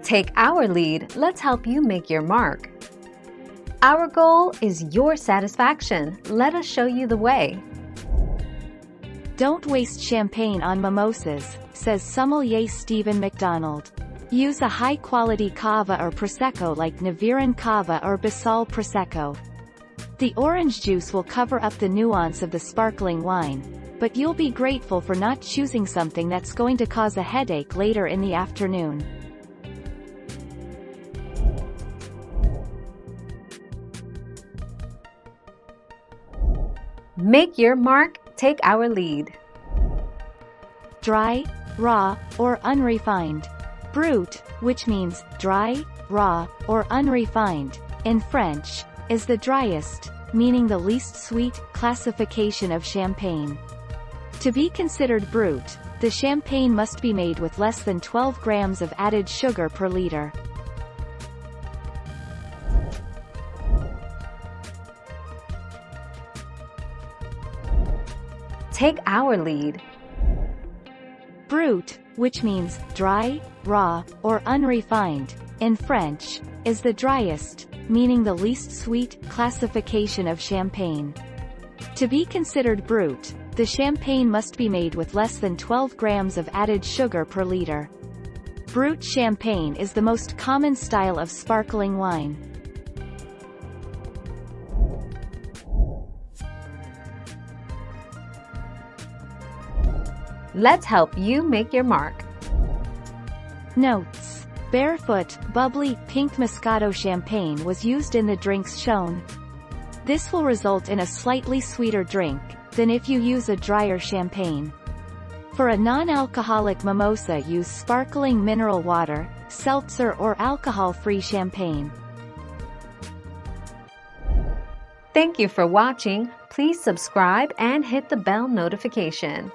Take our lead, let's help you make your mark. Our goal is your satisfaction. Let us show you the way. Don't waste champagne on mimosas, says sommelier Stephen McDonald. Use a high-quality cava or prosecco like Naviran cava or Basal prosecco. The orange juice will cover up the nuance of the sparkling wine, but you'll be grateful for not choosing something that's going to cause a headache later in the afternoon. Make your mark, take our lead. Dry, raw, or unrefined. Brut, which means dry, raw, or unrefined, in French, is the driest, meaning the least sweet, classification of champagne. To be considered brut, the champagne must be made with less than 12 grams of added sugar per liter. Take our lead. Brut, which means dry, raw, or unrefined, in French, is the driest, meaning the least sweet, classification of champagne. To be considered brut, the champagne must be made with less than 12 grams of added sugar per liter. Brut champagne is the most common style of sparkling wine. Let's help you make your mark. Notes: Barefoot Bubbly Pink Moscato Champagne was used in the drinks shown. This will result in a slightly sweeter drink than if you use a drier champagne. For a non-alcoholic mimosa, use sparkling mineral water, seltzer or alcohol-free champagne. Thank you for watching. Please subscribe and hit the bell notification.